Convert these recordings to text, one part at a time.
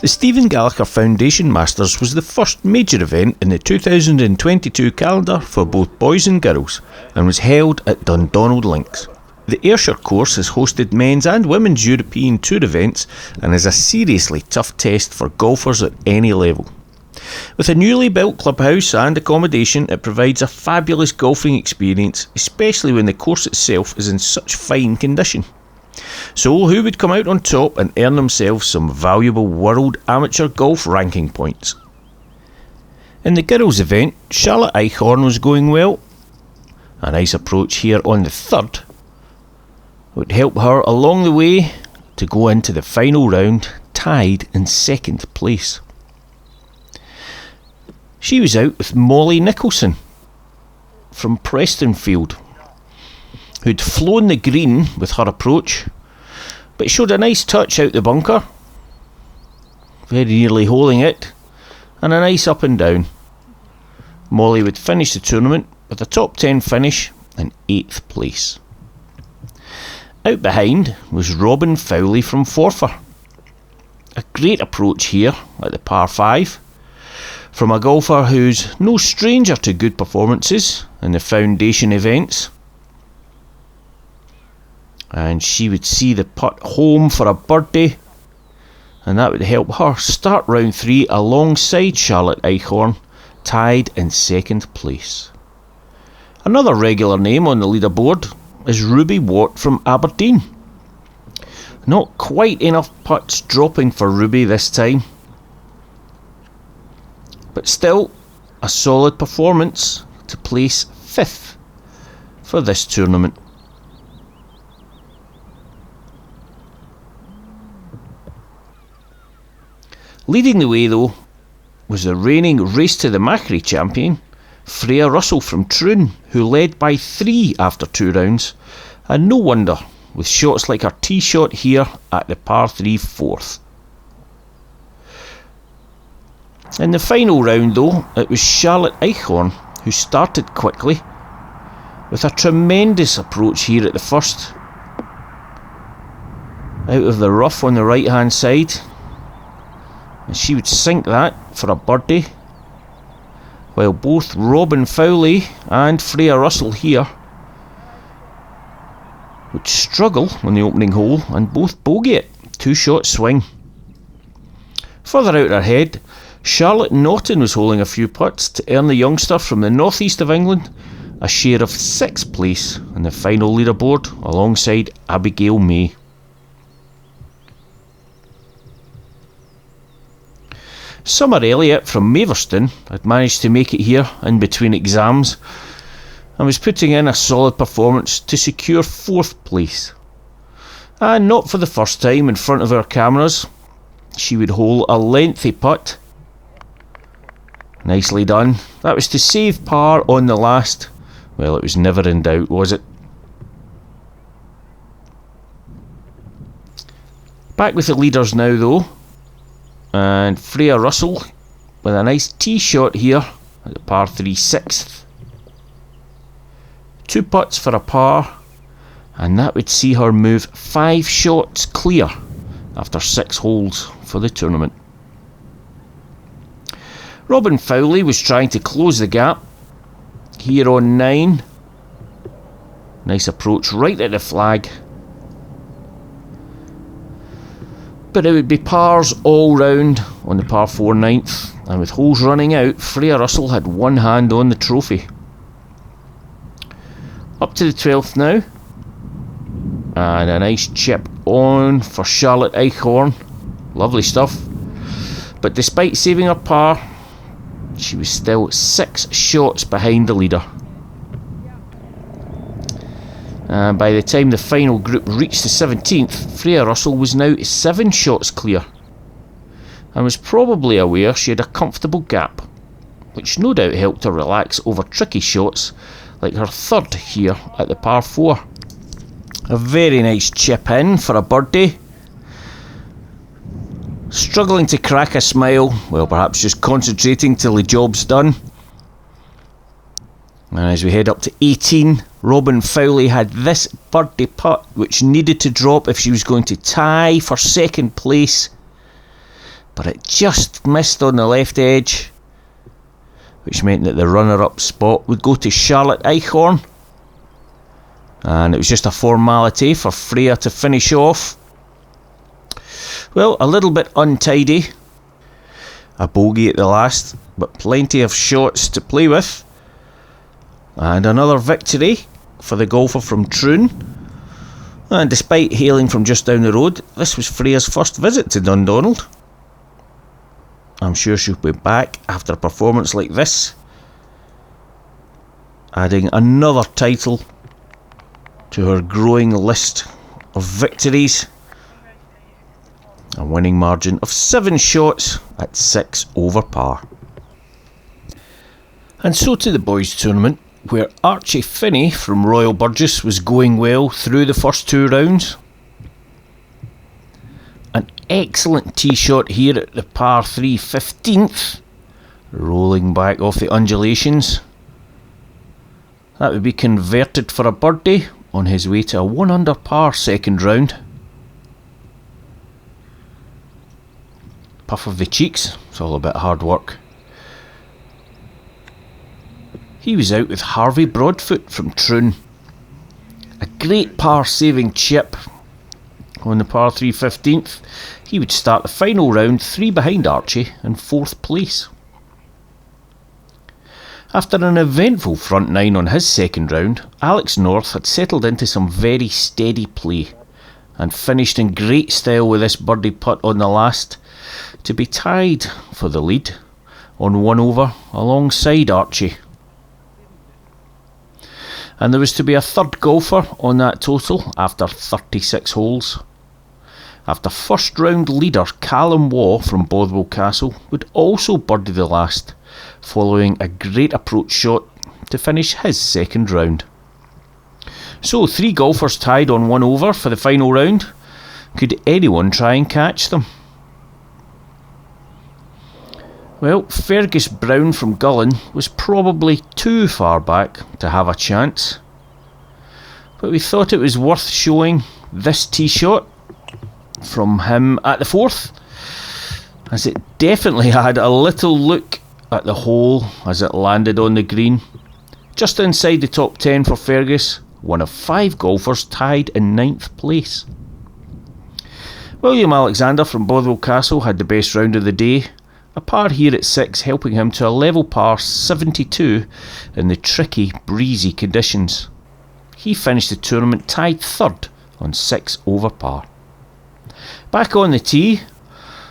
The Stephen Gallacher Foundation Masters was the first major event in the 2022 calendar for both boys and girls and was held at Dundonald Links. The Ayrshire course has hosted men's and women's European Tour events and is a seriously tough test for golfers at any level. With a newly built clubhouse and accommodation, it provides a fabulous golfing experience, especially when the course itself is in such fine condition. So, who would come out on top and earn themselves some valuable World Amateur Golf ranking points? In the girls' event, Charlotte Eichhorn was going well. A nice approach here on the third would help her along the way to go into the final round tied in second place. She was out with Molly Nicholson from Prestonfield, who'd flown the green with her approach, but showed a nice touch out the bunker, very nearly holing it, and a nice up and down. Molly would finish the tournament with a top 10 finish in 8th place. Out behind was Robin Fowley from Forfar. A great approach here at the par 5 from a golfer who's no stranger to good performances in the foundation events. And she would see the putt home for a birdie, and that would help her start round 3 alongside Charlotte Eichhorn, tied in second place. Another regular name on the leaderboard is Ruby Watt from Aberdeen. Not quite enough putts dropping for Ruby this time, but still a solid performance to place 5th for this tournament. Leading the way though was the reigning Race to the Macquarie champion Freya Russell from Troon, who led by 3 after 2 rounds, and no wonder with shots like her tee shot here at the par 3 4th. In the final round though, it was Charlotte Eichhorn who started quickly with a tremendous approach here at the first, out of the rough on the right hand side, and she would sink that for a birdie, while both Robin Fowley and Freya Russell here would struggle on the opening hole and both bogey it, 2-shot swing. Further out ahead, Charlotte Naughton was holing a few putts to earn the youngster from the northeast of England a share of 6th place in the final leaderboard alongside Abigail May. Summer Elliott from Maverston had managed to make it here in between exams and was putting in a solid performance to secure 4th place. And not for the first time in front of our cameras, she would hole a lengthy putt. Nicely done. That was to save par on the last. Well, it was never in doubt, was it? Back with the leaders now though, and Freya Russell with a nice tee shot here at the par 3 6th. 2 putts for a par, and that would see her move 5 shots clear after 6 holes for the tournament. Robin Fowley was trying to close the gap here on 9. Nice approach right at the flag, but it would be pars all round on the par 4 9th, and with holes running out, Freya Russell had one hand on the trophy. Up to the 12th now, and a nice chip on for Charlotte Eichhorn. Lovely stuff, but despite saving her par, she was still 6 shots behind the leader. And by the time the final group reached the 17th, Freya Russell was now 7 shots clear, and was probably aware she had a comfortable gap, which no doubt helped her relax over tricky shots like her third here at the par 4. A very nice chip in for a birdie. Struggling to crack a smile, well, perhaps just concentrating till the job's done. And as we head up to 18, Robin Fowley had this birdie putt which needed to drop if she was going to tie for second place. but it just missed on the left edge, which meant that the runner-up spot would go to Charlotte Eichhorn, and it was just a formality for Freya to finish off. Well, a little bit untidy, a bogey at the last, but plenty of shots to play with, and another victory for the golfer from Troon. And despite hailing from just down the road, this was Freya's first visit to Dundonald. I'm sure she'll be back after a performance like this, adding another title to her growing list of victories. A winning margin of 7 shots at 6 over par. And so to the boys' tournament, where Archie Finney from Royal Burgess was going well through the first 2 rounds. An excellent tee shot here at the par 3 15th, rolling back off the undulations. That would be converted for a birdie on his way to a 1 under par second round. Puff of the cheeks, it's all a bit hard work. He was out with Harvey Broadfoot from Troon. A great par saving chip on the par 3 15th. He would start the final round 3 behind Archie in 4th place. After an eventful front 9 on his second round, Alex North had settled into some very steady play and finished in great style with this birdie putt on the last to be tied for the lead on 1 over alongside Archie. And there was to be a third golfer on that total after 36 holes. After first round leader Callum Waugh from Bothwell Castle would also birdie the last, following a great approach shot to finish his second round. So 3 golfers tied on 1 over for the final round. Could anyone try and catch them? Well, Fergus Brown from Gullin was probably too far back to have a chance, but we thought it was worth showing this tee shot from him at the 4th, as it definitely had a little look at the hole as it landed on the green, just inside the top 10 for Fergus, one of 5 golfers tied in 9th place. William Alexander from Bothwell Castle had the best round of the day, a par here at 6 helping him to a level par 72 in the tricky, breezy conditions. He finished the tournament tied 3rd on 6 over par. Back on the tee,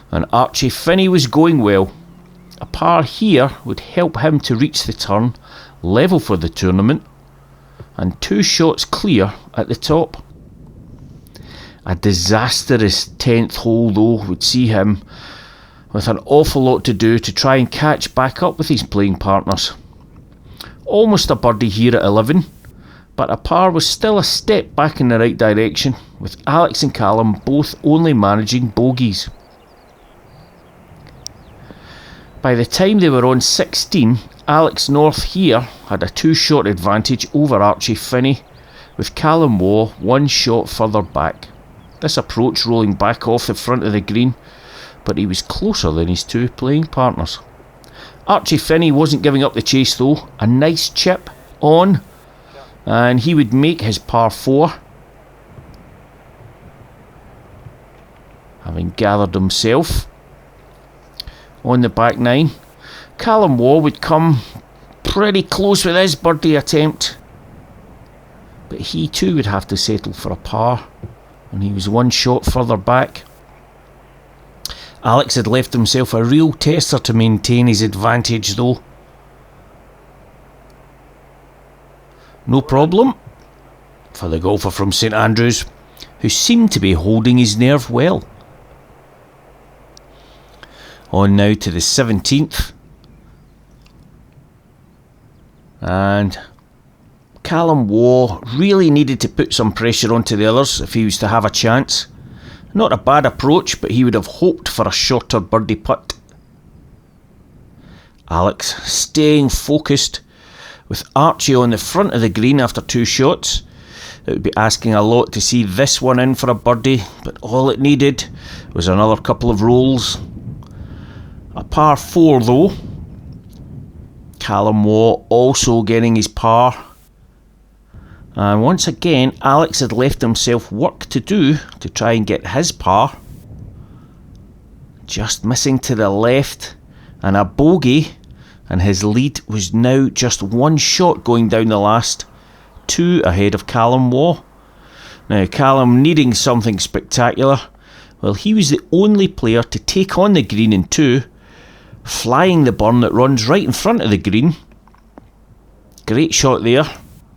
and Archie Finney was going well. A par here would help him to reach the turn, level for the tournament, and 2 shots clear at the top. A disastrous 10th hole though would see him with an awful lot to do to try and catch back up with his playing partners. Almost a birdie here at 11, but a par was still a step back in the right direction, with Alex and Callum both only managing bogeys. By the time they were on 16, Alex North here had a 2-shot advantage over Archie Finney, with Callum Waugh 1 shot further back. This approach rolling back off the front of the green, but he was closer than his 2 playing partners. Archie Finney wasn't giving up the chase though. A nice chip on, and he would make his par 4, having gathered himself on the back 9. Callum Waugh would come pretty close with his birdie attempt, but he too would have to settle for a par, and he was 1 shot further back. Alex had left himself a real tester to maintain his advantage though. No problem for the golfer from St Andrews, who seemed to be holding his nerve well. On now to the 17th, and Callum Waugh really needed to put some pressure onto the others if he was to have a chance. Not a bad approach, but he would have hoped for a shorter birdie putt. Alex staying focused, with Archie on the front of the green after 2 shots. It would be asking a lot to see this one in for a birdie, but all it needed was another couple of rolls, A par 4 though. Callum Waugh also getting his par. And once again, Alex had left himself work to do to try and get his par. Just missing to the left, and a bogey, and his lead was now just one shot going down the last 2 ahead of Callum Waugh. Now Callum needing something spectacular. Well, he was the only player to take on the green in 2, flying the burn that runs right in front of the green. Great shot there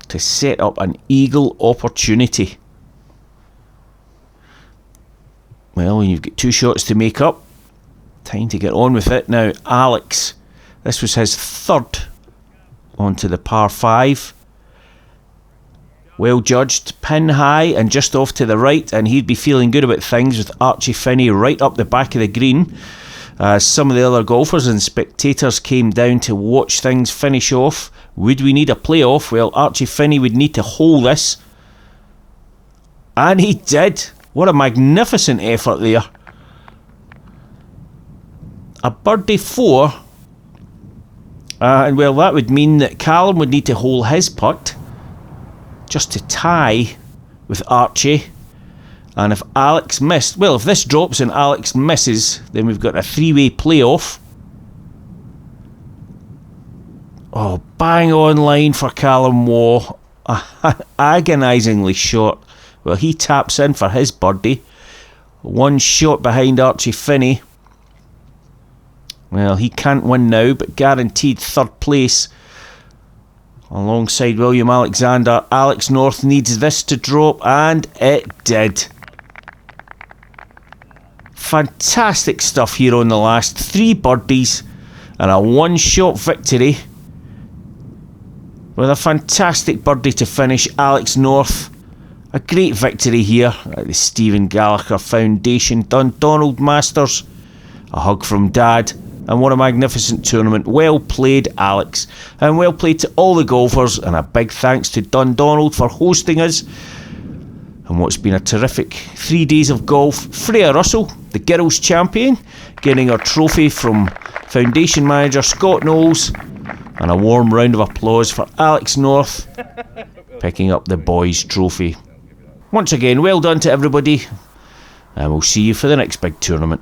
to set up an eagle opportunity. Well, when you've got 2 shots to make up, time to get on with it. Now Alex, this was his 3rd onto the par 5. Well judged, pin high and just off to the right, and he'd be feeling good about things with Archie Finney right up the back of the green. Some of the other golfers and spectators came down to watch things finish off. Would we need a playoff? Well, Archie Finney would need to hold this. And he did. What a magnificent effort there. A birdie 4. And well, that would mean that Callum would need to hold his putt just to tie with Archie. And if Alex missed, well, if this drops and Alex misses, then we've got a 3-way playoff. Oh, bang on line for Callum Waugh. Agonisingly short. Well, he taps in for his birdie. 1 shot behind Archie Finney. Well, he can't win now, but guaranteed 3rd place alongside William Alexander. Alex North needs this to drop, and it did. Fantastic stuff here on the last. 3 birdies and a 1-shot victory. With a fantastic birdie to finish, Alex North. A great victory here at the Stephen Gallacher Foundation Dundonald Masters. A hug from Dad. And what a magnificent tournament. Well played, Alex. And well played to all the golfers. And a big thanks to Dundonald for hosting us. And what's been a terrific 3 days of golf. Freya Russell, the girls' champion, getting her trophy from Foundation manager Scott Knowles. And a warm round of applause for Alex North, picking up the boys' trophy. Once again, well done to everybody. And we'll see you for the next big tournament.